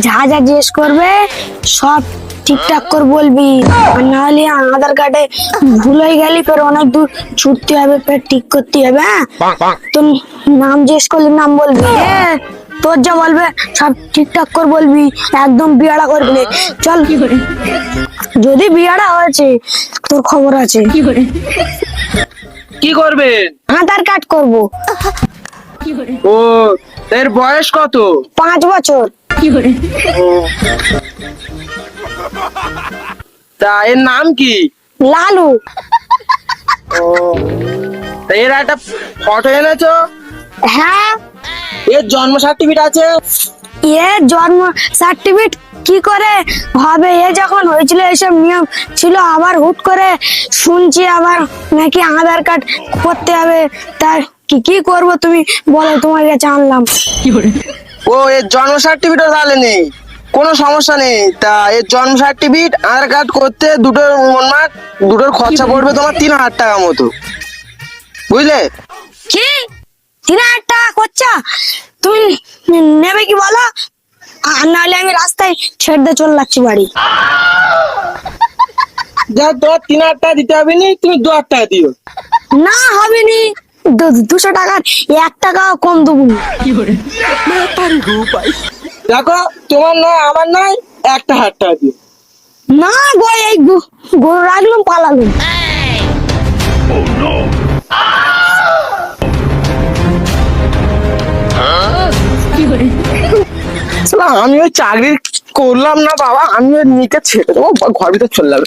যা যা জিজ্ঞেস করবে সব ঠিকঠাক করে বলবি, আর নাহলে আধার কার্ডে ভুল হয়ে গেলি ফের অনেক দূর ছুটতে হবে, ফের ঠিক করতে হবে। হ্যাঁ, তোর নাম জিজ্ঞেস করলে নাম বলবি। হ্যাঁ, তোর যা বলবে সব ঠিকঠাক করে বলবি, একদম বিয়াড়া করবি না। চল, যদি বিয়াড়া হয়েছে তোর খবর আছে। কি করবেন? আধার কার্ড করবো। ও, এর বয়স কত? 5 বছর। ও, তা এর নাম কি? লালু। ও, তা এর একটা ফটো এনেছো? হ্যাঁ, এর জন্ম সার্টিফিকেট আছে? এ জন্ম সার্টিফিকেট কি করে হবে? এ যখন হয়েছিল এসব নিয়ম ছিল, আবার হুট করে শুনছি আবার নাকি আধার কার্ড করতে হবে। তার কি কি করবো তুমি বলো, তোমার কাছে আনলাম। ও, এর জন্ম সার্টিফিকেট তাহলে নেই, কোনো সমস্যা নেই। তা এর জন্ম সার্টিফিকেট আধার কার্ড করতে দুটোর খরচা পড়বে তোমার 3,000 টাকা মতো, বুঝলে? কি 3,000 টাকা খরচা? তুমি নেবে কি বলো, আর নাহলে আমি রাস্তায় ছেড়ে দিয়ে চলে যাচ্ছি বাড়ি। যা, তোমার 3,000 টাকা দিতে হবে নি, তুমি 2,000 টাকা দিও। না, হবে নি। 200 টাকার 1 টাকা কম দেবো না। দেখো, তোমার নয় আমার নয়, 1,000 টাকা দিও। না গো, এই গরু রাখলাম পালালাম। শালা, আমি ওই চাকরি করলাম না বাবা, আমি ওই নিকে ছেড়ে দেবো, ঘর ভিতর চলে যাবে।